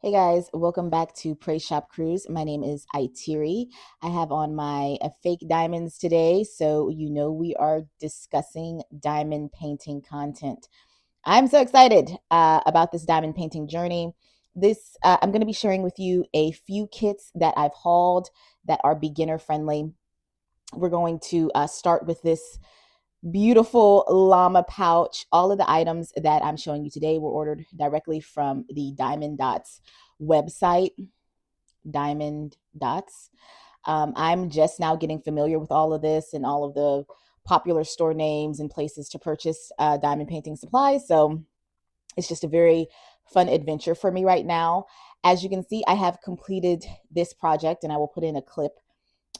Hey guys, welcome back to Praise Shop Cruise. My name is Itiri. I have on my fake diamonds today, so you know we are discussing diamond painting content. I'm so excited about this diamond painting journey. I'm going to be sharing with you a few kits that I've hauled that are beginner friendly. We're going to start with this beautiful llama pouch. All of the items that I'm showing you today were ordered directly from the Diamond Dotz website. Diamond Dotz. I'm just now getting familiar with all of this and all of the popular store names and places to purchase diamond painting supplies. So it's just a very fun adventure for me right now. As you can see, I have completed this project and I will put in a clip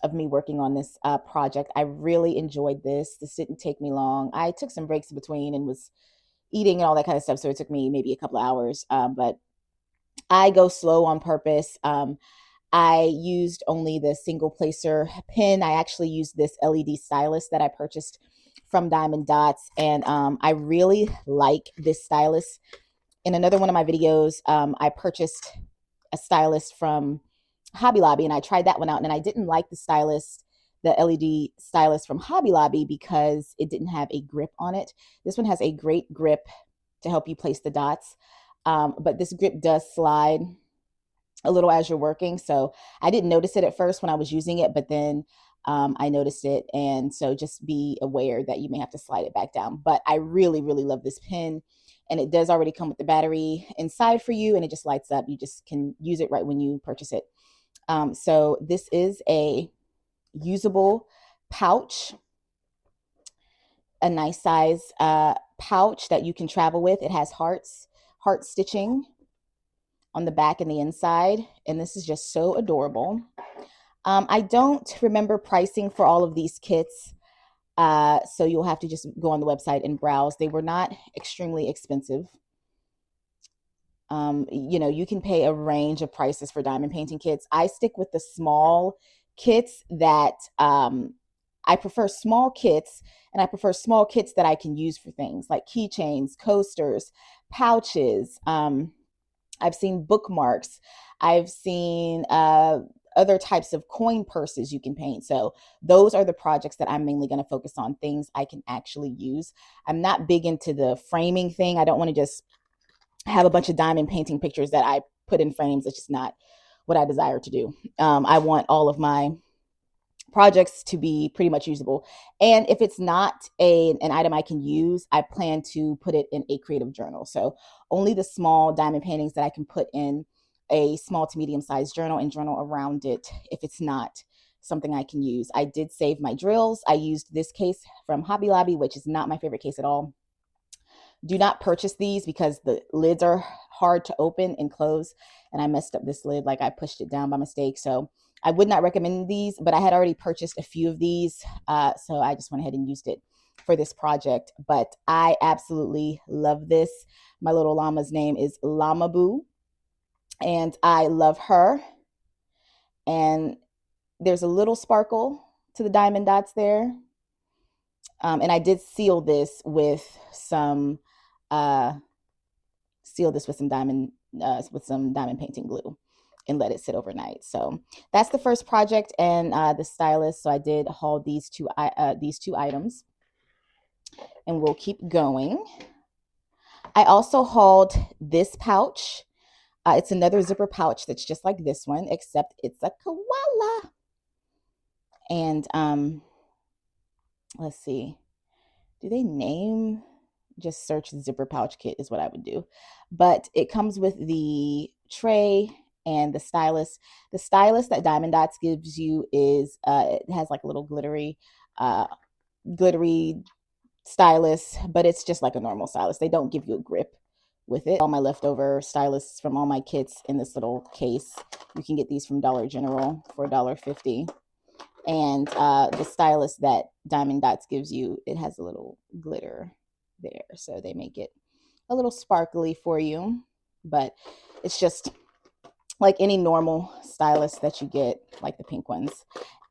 of me working on this project. I really enjoyed this. This didn't take me long. I took some breaks in between and was eating and all that kind of stuff. So it took me maybe a couple of hours, but I go slow on purpose. I used only the single placer pen. I actually used this LED stylus that I purchased from Diamond Dotz, and I really like this stylus. In another one of my videos, I purchased a stylus from Hobby Lobby, and I tried that one out, and I didn't like the LED stylus from Hobby Lobby because it didn't have a grip on it. This one has a great grip to help you place the dots, but this grip does slide a little as you're working. So I didn't notice it at first when I was using it, but then I noticed it. And so just be aware that you may have to slide it back down. But I really, really love this pen. And it does already come with the battery inside for you, and it just lights up. You just can use it right when you purchase it. So this is a usable pouch, a nice size pouch that you can travel with. It has heart stitching on the back and the inside, and this is just so adorable. I don't remember pricing for all of these kits, so you'll have to just go on the website and browse. They were not extremely expensive. You can pay a range of prices for diamond painting kits. I stick with the small kits that I prefer small kits, and I prefer small kits that I can use for things like keychains, coasters, pouches. I've seen bookmarks. I've seen other types of coin purses you can paint. So those are the projects that I'm mainly going to focus on, things I can actually use. I'm not big into the framing thing. I don't want to just have a bunch of diamond painting pictures that I put in frames. It's just not what I desire to do. I want all of my projects to be pretty much usable. And if it's not an item I can use, I plan to put it in a creative journal. So only the small diamond paintings that I can put in a small to medium sized journal and journal around it if it's not something I can use. I did save my drills. I used this case from Hobby Lobby, which is not my favorite case at all. Do not purchase these because the lids are hard to open and close. And I messed up this lid, like I pushed it down by mistake. So I would not recommend these, but I had already purchased a few of these. So I just went ahead and used it for this project. But I absolutely love this. My little llama's name is Llama Boo, and I love her. And there's a little sparkle to the diamond dots there. And I did seal this with some diamond painting glue and let it sit overnight. So that's the first project, and the stylus. So I did haul these two items, and we'll keep going. I also hauled this pouch. It's another zipper pouch that's just like this one, except it's a koala. And let's see. Do they name? Just search zipper pouch kit is what I would do. But it comes with the tray and the stylus. The stylus that Diamond Dotz gives you is it has like a little glittery stylus, but it's just like a normal stylus. They don't give you a grip with it. All my leftover stylus from all my kits in this little case. You can get these from Dollar General for $1.50. And the stylus that Diamond Dotz gives you, it has a little glitter there, so they make it a little sparkly for you, but it's just like any normal stylus that you get, like the pink ones.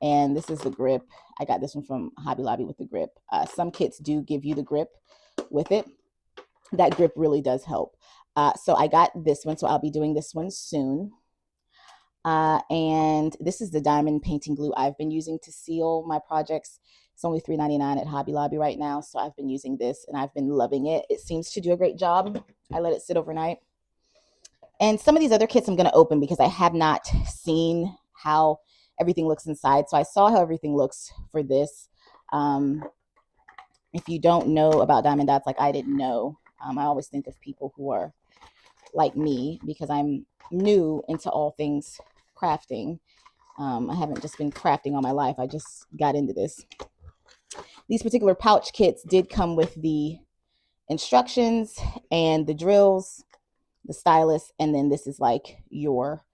And this is the grip. I got this one from Hobby Lobby with the grip. Some kits do give you the grip with it. That grip really does help. So I got this one, so I'll be doing this one soon. And this is the diamond painting glue I've been using to seal my projects. It's only $3.99 at Hobby Lobby right now, so I've been using this and I've been loving it. It seems to do a great job. I let it sit overnight. And some of these other kits I'm going to open because I have not seen how everything looks inside. So I saw how everything looks for this. If you don't know about diamond dots, like I didn't know, I always think of people who are like me because I'm new into all things crafting. I haven't just been crafting all my life. I just got into this. These particular pouch kits did come with the instructions and the drills, the stylus, and then this is like your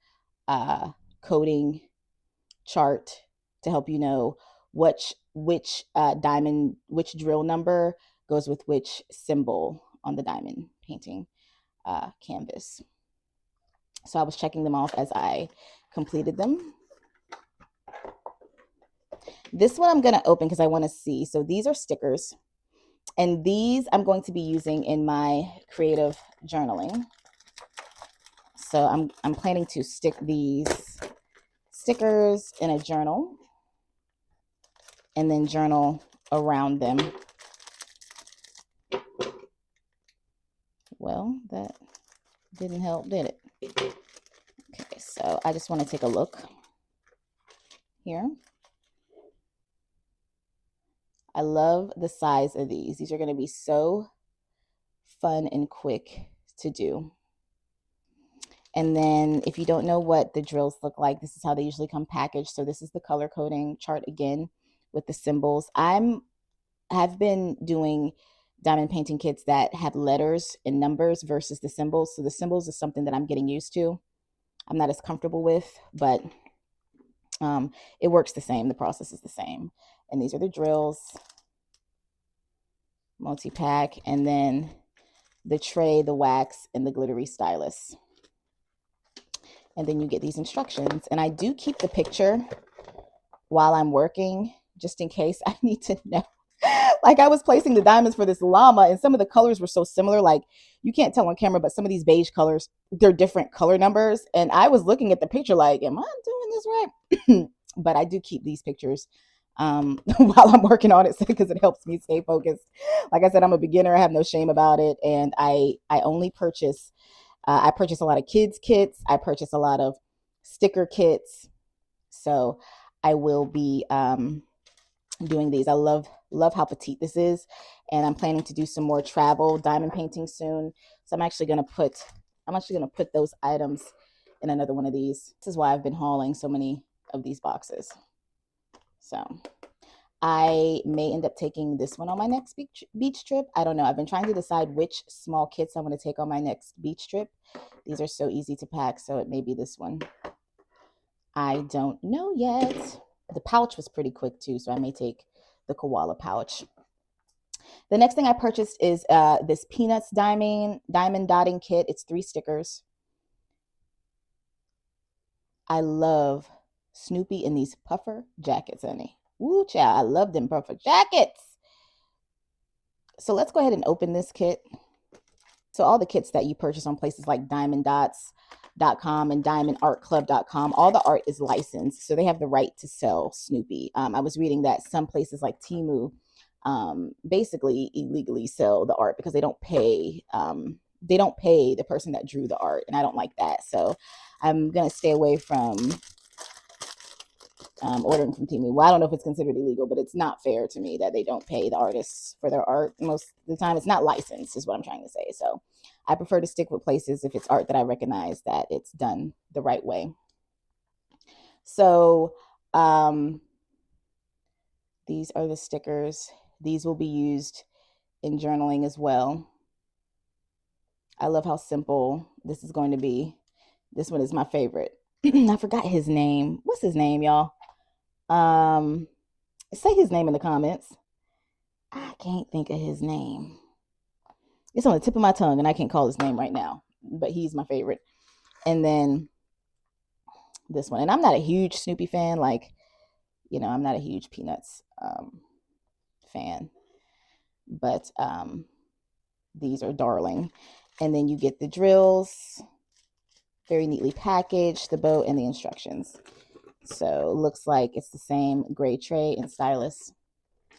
coding chart to help you know which diamond, which drill number goes with which symbol on the diamond painting canvas. So I was checking them off as I completed them. This one I'm going to open because I want to see. So these are stickers. And these I'm going to be using in my creative journaling. So I'm planning to stick these stickers in a journal and then journal around them. Well, that didn't help, did it? Okay, so I just want to take a look here. I love the size of these. These are going to be so fun and quick to do. And then if you don't know what the drills look like, this is how they usually come packaged. So this is the color coding chart again with the symbols. Have been doing diamond painting kits that have letters and numbers versus the symbols. So the symbols is something that I'm getting used to. I'm not as comfortable with, but it works the same. The process is the same. And these are the drills, multi-pack, and then the tray, the wax, and the glittery stylus. And then you get these instructions. And I do keep the picture while I'm working, just in case I need to know. Like I was placing the diamonds for this llama and some of the colors were so similar. Like you can't tell on camera, but some of these beige colors, they're different color numbers. And I was looking at the picture like, am I doing this right? But I do keep these pictures while I'm working on it because it helps me stay focused. Like I said, I'm a beginner. I have no shame about it. And I only purchase, I purchase a lot of kids kits. I purchase a lot of sticker kits. So I will be doing these. I love how petite this is, and I'm planning to do some more travel diamond painting soon. So I'm actually going to put those items in another one of these. This is why I've been hauling so many of these boxes. So I may end up taking this one on my next beach trip. I don't know. I've been trying to decide which small kits I'm going to take on my next beach trip. These are so easy to pack, so it may be this one. I don't know yet. The pouch was pretty quick too, so I may take the koala pouch. The next thing I purchased is this Peanuts diamond dotting kit. It's 3 stickers. I love Snoopy in these puffer jackets, honey. Woo, child, I love them puffer jackets. So let's go ahead and open this kit. So all the kits that you purchase on places like diamonddots.com and diamondartclub.com, all the art is licensed. So they have the right to sell Snoopy. I was reading that some places like Temu basically illegally sell the art because they don't pay the person that drew the art, and I don't like that. So I'm gonna stay away from ordering from Temu. Well, I don't know if it's considered illegal, but it's not fair to me that they don't pay the artists for their art. Most of the time, it's not licensed, is what I'm trying to say. So I prefer to stick with places if it's art that I recognize that it's done the right way. So these are the stickers. These will be used in journaling as well. I love how simple this is going to be. This one is my favorite. I forgot his name. What's his name, y'all? Say his name in the comments. I can't think of his name. It's on the tip of my tongue, and I can't call his name right now, but he's my favorite. And then this one. And I'm not a huge Snoopy fan. Like, you know, I'm not a huge Peanuts fan. But these are darling. And then you get the drills, very neatly packaged, the bow, and the instructions. So looks like it's the same gray tray and stylus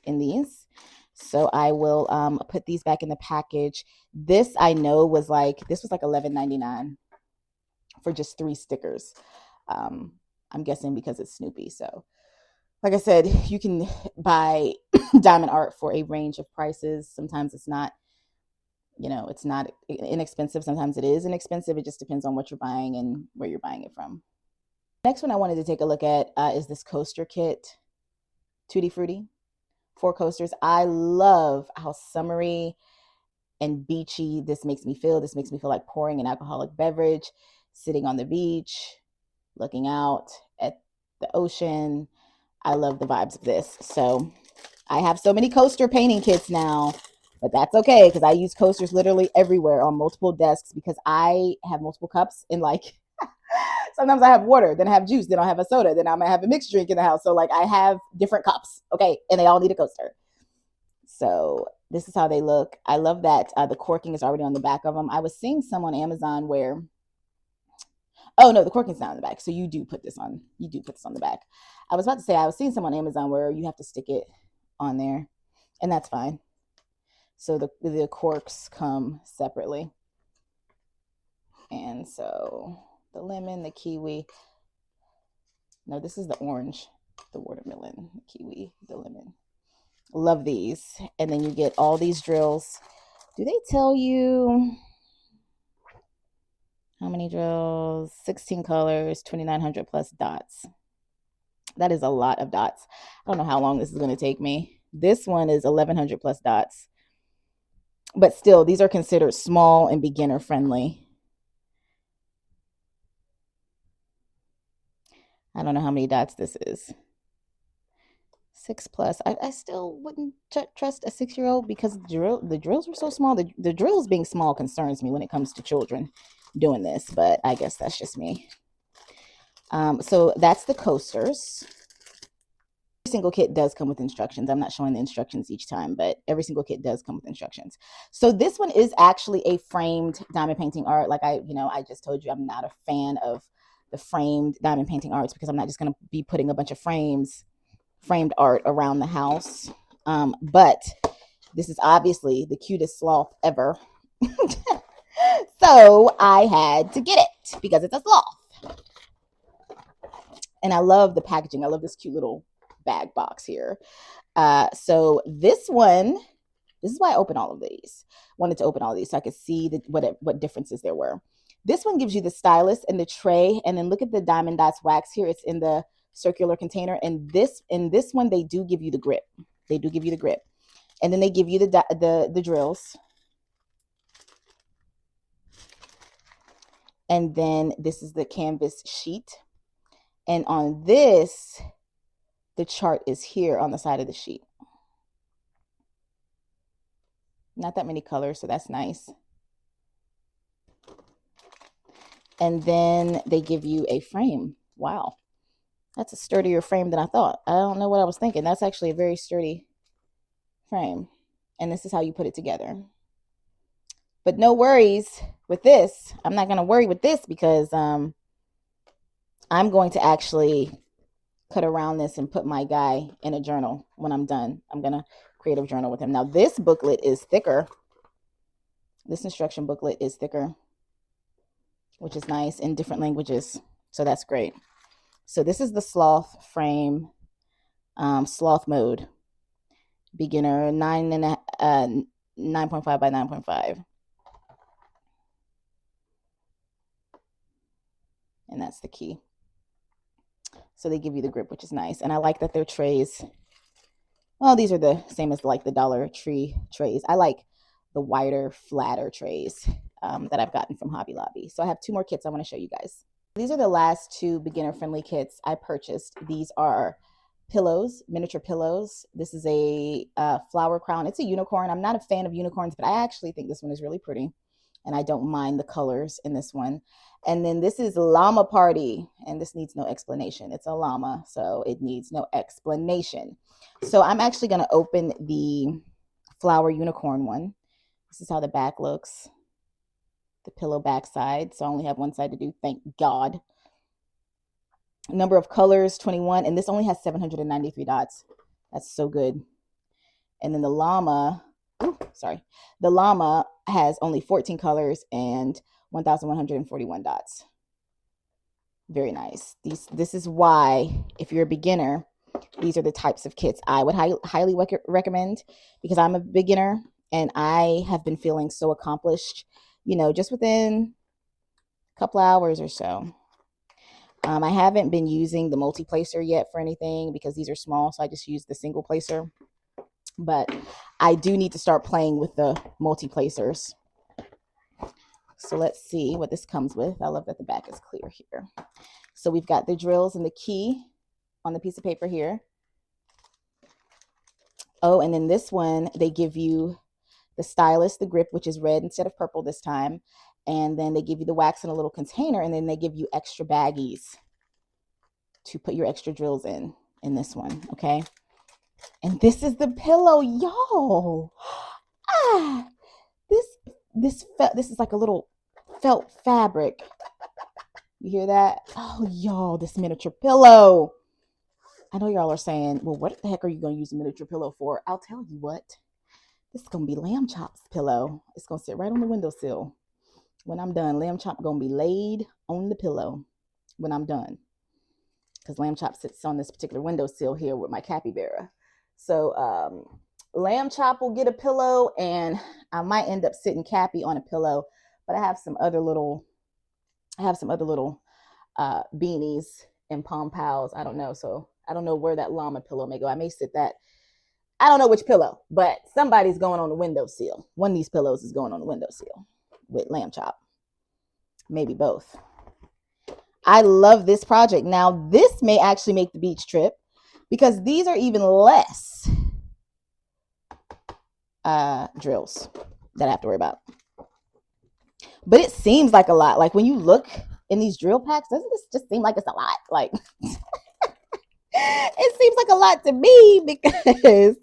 in these. So I will put these back in the package. This I know was like, this was like $11.99 for just 3 stickers. I'm guessing because it's Snoopy. So like I said, you can buy diamond art for a range of prices. Sometimes it's not, it's not inexpensive. Sometimes it is inexpensive. It just depends on what you're buying and where you're buying it from. Next one I wanted to take a look at is this coaster kit, Tutti Frutti. 4 coasters. I love how summery and beachy this makes me feel. This makes me feel like pouring an alcoholic beverage, sitting on the beach, looking out at the ocean. I love the vibes of this. So I have so many coaster painting kits now, but that's okay because I use coasters literally everywhere on multiple desks because I have multiple cups and like sometimes I have water, then I have juice, then I'll have a soda, then I might have a mixed drink in the house. So like I have different cups, okay, and they all need a coaster. So this is how they look. I love that the corking is already on the back of them. I was seeing some on Amazon where, oh no, the corking's not on the back. So you do put this on the back. I was about to say, I was seeing some on Amazon where you have to stick it on there, and that's fine. So the corks come separately. And so the lemon, the kiwi, no, this is the orange, the watermelon, the kiwi, the lemon. Love these. And then you get all these drills. Do they tell you how many drills? 16 colors, 2,900 plus dots. That is a lot of dots. I don't know how long this is going to take me. This one is 1,100 plus dots. But still, these are considered small and beginner friendly. I don't know how many dots this is. 6 plus. I still wouldn't trust a 6-year-old because the drills were so small. The drills being small concerns me when it comes to children doing this, but I guess that's just me. So that's the coasters. Every single kit does come with instructions. I'm not showing the instructions each time, but every single kit does come with instructions. So this one is actually a framed diamond painting art. Like I just told you, I'm not a fan of the framed diamond painting arts because I'm not just going to be putting a bunch of framed art around the house. But this is obviously the cutest sloth ever. So I had to get it because it's a sloth. And I love the packaging. I love this cute little bag box here. So this is why I open all of these. Wanted to open all of these so I could see what differences there were. This one gives you the stylus and the tray, and then look at the diamond dots wax here. It's in the circular container, and in this one they do give you the grip. They do give you the grip, and then they give you the drills, and then this is the canvas sheet, and on this the chart is here on the side of the sheet. Not that many colors, so that's nice. And then they give you a frame. Wow. That's a sturdier frame than I thought. I don't know what I was thinking. That's actually a very sturdy frame. And this is how you put it together. But no worries with this. I'm not going to worry with this because I'm going to actually cut around this and put my guy in a journal when I'm done. I'm going to creative journal with him. Now this booklet is thicker. This instruction booklet is thicker, which is nice, in different languages. So that's great. So this is the sloth frame, sloth mode, beginner, 9.5 by 9.5. And that's the key. So they give you the grip, which is nice. And I like that their trays, well, these are the same as like the Dollar Tree trays. I like the wider, flatter trays that I've gotten from Hobby Lobby. So I have 2 more kits I want to show you guys. These are the last 2 beginner-friendly kits I purchased. These are pillows, miniature pillows. This is a flower crown. It's a unicorn. I'm not a fan of unicorns, but I actually think this one is really pretty. And I don't mind the colors in this one. And then this is Llama Party. And this needs no explanation. It's a llama, so it needs no explanation. So I'm actually going to open the flower unicorn one. This is how the back looks. the pillow backside. So I only have one side to do, thank God. Number of colors, 21. And this only has 793 dots. That's so good. And then the llama, the llama has only 14 colors and 1,141 dots. Very nice. This is why, if you're a beginner, these are the types of kits I would highly recommend, because I'm a beginner and I have been feeling so accomplished, just within a couple hours or so. I haven't been using the multi-placer yet for anything because these are small, so I just use the single placer. But I do need to start playing with the multi-placers. So let's see what this comes with. I love that the back is clear here. So we've got the drills and the key on the piece of paper here. Oh, and then this one, they give you the stylus, the grip, which is red instead of purple this time. And then they give you the wax in a little container, and then they give you extra baggies to put your extra drills in this one, okay? And this is the pillow, y'all. This is like a little felt fabric. You hear that? Oh, y'all, this miniature pillow. I know y'all are saying, well, what the heck are you going to use a miniature pillow for? I'll tell you what. This is going to be Lamb Chop's pillow. It's going to sit right on the windowsill. When I'm done, Lamb Chop going to be laid on the pillow when I'm done. Because Lamb Chop sits on this particular windowsill here with my capybara. So Lamb Chop will get a pillow, and I might end up sitting Cappy on a pillow. But I have some other little beanies and pom pals. I don't know. So I don't know where that llama pillow may go. I may sit that. I don't know which pillow, but somebody's going on the windowsill. One of these pillows is going on the windowsill with Lamb Chop. Maybe both. I love this project. Now, this may actually make the beach trip because these are even less drills that I have to worry about. But it seems like a lot. Like when you look in these drill packs, doesn't this just seem like it's a lot? Like it seems like a lot to me because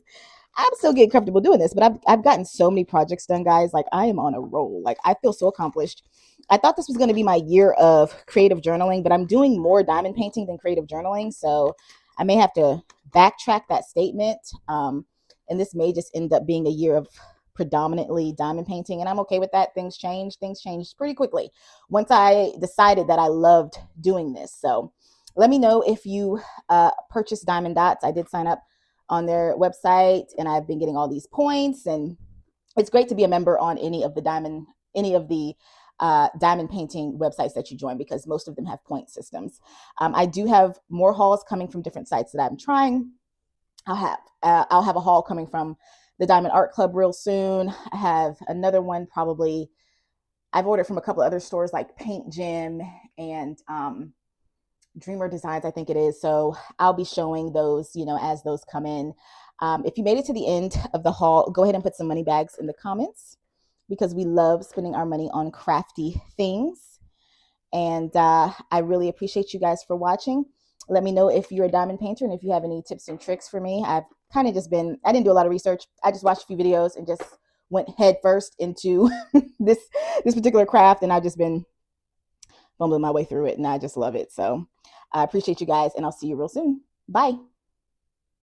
I'm still getting comfortable doing this, but I've gotten so many projects done, guys. Like I am on a roll. Like I feel so accomplished. I thought this was going to be my year of creative journaling, but I'm doing more diamond painting than creative journaling. So I may have to backtrack that statement. And this may just end up being a year of predominantly diamond painting. And I'm okay with that. Things change pretty quickly once I decided that I loved doing this. So let me know if you purchase Diamond Dots. I did sign up on their website and I've been getting all these points, and it's great to be a member on any of the diamond painting websites that you join because most of them have point systems. I do have more hauls coming from different sites that I'm trying. I'll have a haul coming from the Diamond Art Club real soon. I have another one probably. I've ordered from a couple other stores like Paint Gym and Dreamer Designs, I think it is. So I'll be showing those, as those come in. If you made it to the end of the haul, go ahead and put some money bags in the comments because we love spending our money on crafty things. And I really appreciate you guys for watching. Let me know if you're a diamond painter and if you have any tips and tricks for me. I've kind of just I didn't do a lot of research. I just watched a few videos and just went head first into this particular craft, and I've just been bumbling my way through it, and I just love it. So I appreciate you guys, and I'll see you real soon. Bye.